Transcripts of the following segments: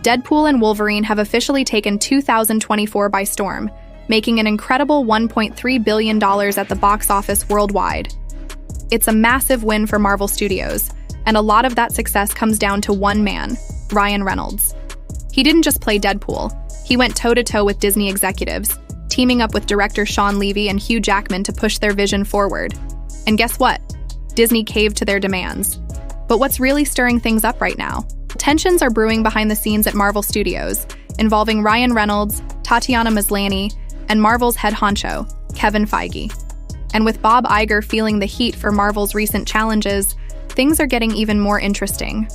Deadpool and Wolverine have officially taken 2024 by storm, making an incredible $1.3 billion at the box office worldwide. It's a massive win for Marvel Studios, and a lot of that success comes down to one man, Ryan Reynolds. He didn't just play Deadpool, he went toe-to-toe with Disney executives, teaming up with director Sean Levy and Hugh Jackman to push their vision forward. And guess what? Disney caved to their demands. But what's really stirring things up right now? Tensions are brewing behind the scenes at Marvel Studios, involving Ryan Reynolds, Tatiana Maslany, and Marvel's head honcho, Kevin Feige. And with Bob Iger feeling the heat for Marvel's recent challenges, things are getting even more interesting.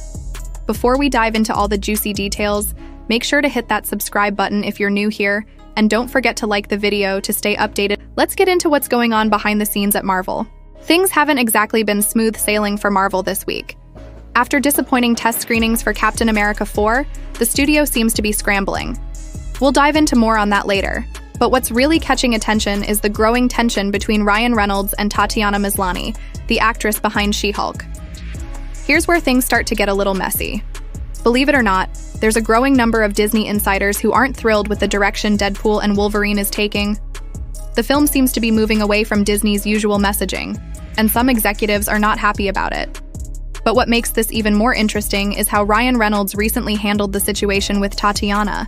Before we dive into all the juicy details, make sure to hit that subscribe button if you're new here, and don't forget to like the video to stay updated. Let's get into what's going on behind the scenes at Marvel. Things haven't exactly been smooth sailing for Marvel this week. After disappointing test screenings for Captain America 4, the studio seems to be scrambling. We'll dive into more on that later, but what's really catching attention is the growing tension between Ryan Reynolds and Tatiana Maslany, the actress behind She-Hulk. Here's where things start to get a little messy. Believe it or not, there's a growing number of Disney insiders who aren't thrilled with the direction Deadpool and Wolverine is taking. The film seems to be moving away from Disney's usual messaging, and some executives are not happy about it. But what makes this even more interesting is how Ryan Reynolds recently handled the situation with Tatiana.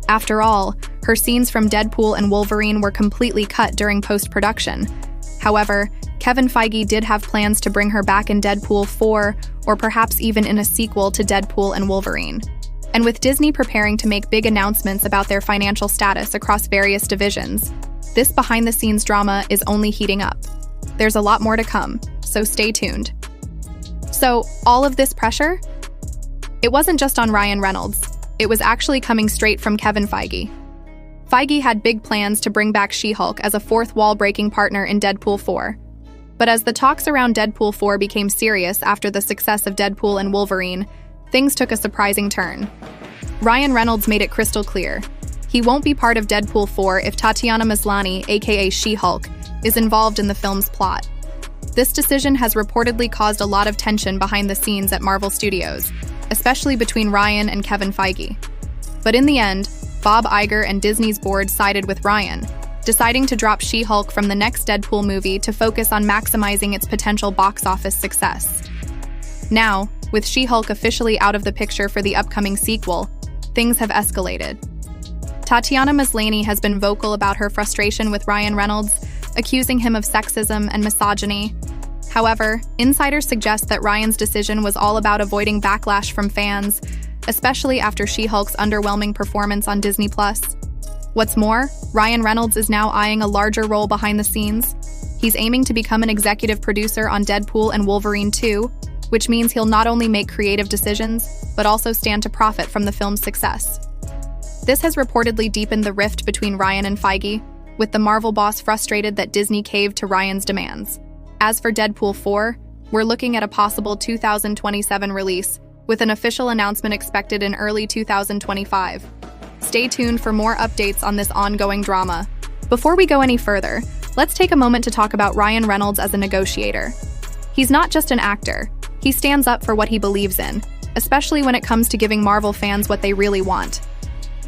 After all, her scenes from Deadpool and Wolverine were completely cut during post-production. However, Kevin Feige did have plans to bring her back in Deadpool 4, or perhaps even in a sequel to Deadpool and Wolverine. And with Disney preparing to make big announcements about their financial status across various divisions, this behind-the-scenes drama is only heating up. There's a lot more to come, so stay tuned. So, all of this pressure? It wasn't just on Ryan Reynolds. It was actually coming straight from Kevin Feige. Feige had big plans to bring back She-Hulk as a fourth wall-breaking partner in Deadpool 4. But as the talks around Deadpool 4 became serious after the success of Deadpool and Wolverine, things took a surprising turn. Ryan Reynolds made it crystal clear. He won't be part of Deadpool 4 if Tatiana Maslany, aka She-Hulk, is involved in the film's plot. This decision has reportedly caused a lot of tension behind the scenes at Marvel Studios, especially between Ryan and Kevin Feige. But in the end, Bob Iger and Disney's board sided with Ryan, deciding to drop She-Hulk from the next Deadpool movie to focus on maximizing its potential box office success. Now, with She-Hulk officially out of the picture for the upcoming sequel, things have escalated. Tatiana Maslany has been vocal about her frustration with Ryan Reynolds, accusing him of sexism and misogyny. However, insiders suggest that Ryan's decision was all about avoiding backlash from fans, especially after She-Hulk's underwhelming performance on Disney+. What's more, Ryan Reynolds is now eyeing a larger role behind the scenes. He's aiming to become an executive producer on Deadpool and Wolverine 2, which means he'll not only make creative decisions, but also stand to profit from the film's success. This has reportedly deepened the rift between Ryan and Feige, with the Marvel boss frustrated that Disney caved to Ryan's demands. As for Deadpool 4, we're looking at a possible 2027 release, with an official announcement expected in early 2025. Stay tuned for more updates on this ongoing drama. Before we go any further, let's take a moment to talk about Ryan Reynolds as a negotiator. He's not just an actor, he stands up for what he believes in, especially when it comes to giving Marvel fans what they really want.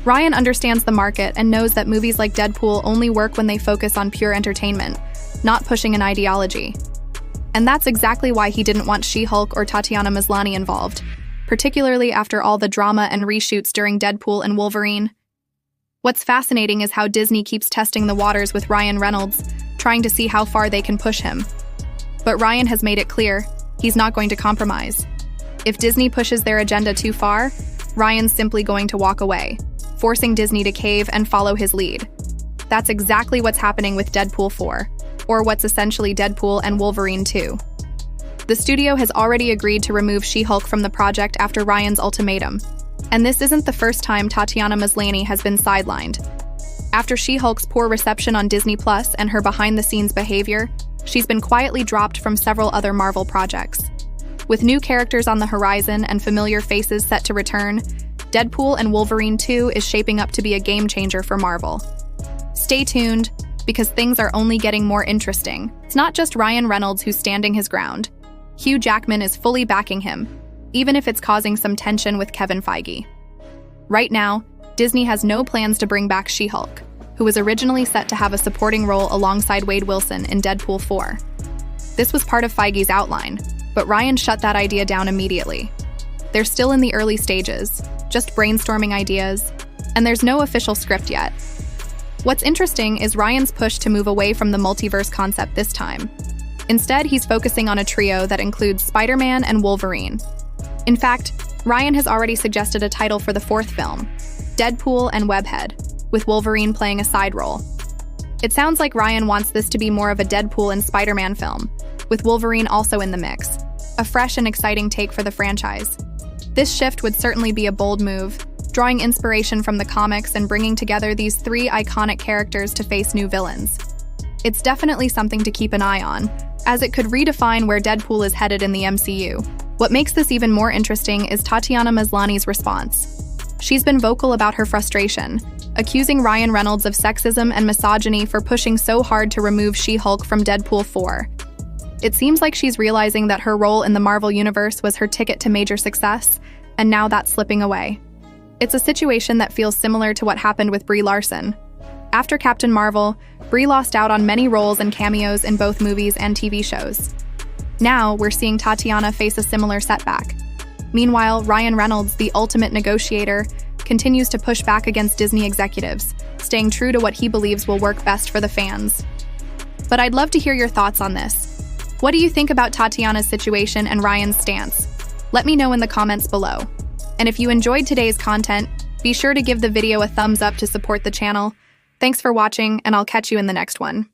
Ryan understands the market and knows that movies like Deadpool only work when they focus on pure entertainment, not pushing an ideology. And that's exactly why he didn't want She-Hulk or Tatiana Maslany involved, particularly after all the drama and reshoots during Deadpool and Wolverine. What's fascinating is how Disney keeps testing the waters with Ryan Reynolds, trying to see how far they can push him. But Ryan has made it clear, he's not going to compromise. If Disney pushes their agenda too far, Ryan's simply going to walk away, forcing Disney to cave and follow his lead. That's exactly what's happening with Deadpool 4, or what's essentially Deadpool and Wolverine 2. The studio has already agreed to remove She-Hulk from the project after Ryan's ultimatum. And this isn't the first time Tatiana Maslany has been sidelined. After She-Hulk's poor reception on Disney Plus and her behind-the-scenes behavior, she's been quietly dropped from several other Marvel projects. With new characters on the horizon and familiar faces set to return, Deadpool and Wolverine 2 is shaping up to be a game-changer for Marvel. Stay tuned, because things are only getting more interesting. It's not just Ryan Reynolds who's standing his ground. Hugh Jackman is fully backing him, even if it's causing some tension with Kevin Feige. Right now, Disney has no plans to bring back She-Hulk, who was originally set to have a supporting role alongside Wade Wilson in Deadpool 4. This was part of Feige's outline, but Ryan shut that idea down immediately. They're still in the early stages, just brainstorming ideas, and there's no official script yet. What's interesting is Ryan's push to move away from the multiverse concept this time. Instead, he's focusing on a trio that includes Spider-Man and Wolverine. In fact, Ryan has already suggested a title for the fourth film, Deadpool and Webhead, with Wolverine playing a side role. It sounds like Ryan wants this to be more of a Deadpool and Spider-Man film, with Wolverine also in the mix, a fresh and exciting take for the franchise. This shift would certainly be a bold move, drawing inspiration from the comics and bringing together these three iconic characters to face new villains. It's definitely something to keep an eye on, as it could redefine where Deadpool is headed in the MCU. What makes this even more interesting is Tatiana Maslany's response. She's been vocal about her frustration, accusing Ryan Reynolds of sexism and misogyny for pushing so hard to remove She-Hulk from Deadpool 4. It seems like she's realizing that her role in the Marvel Universe was her ticket to major success, and now that's slipping away. It's a situation that feels similar to what happened with Brie Larson. After Captain Marvel, Brie lost out on many roles and cameos in both movies and TV shows. Now, we're seeing Tatiana face a similar setback. Meanwhile, Ryan Reynolds, the ultimate negotiator, continues to push back against Disney executives, staying true to what he believes will work best for the fans. But I'd love to hear your thoughts on this. What do you think about Tatiana's situation and Ryan's stance? Let me know in the comments below. And if you enjoyed today's content, be sure to give the video a thumbs up to support the channel. Thanks for watching, and I'll catch you in the next one.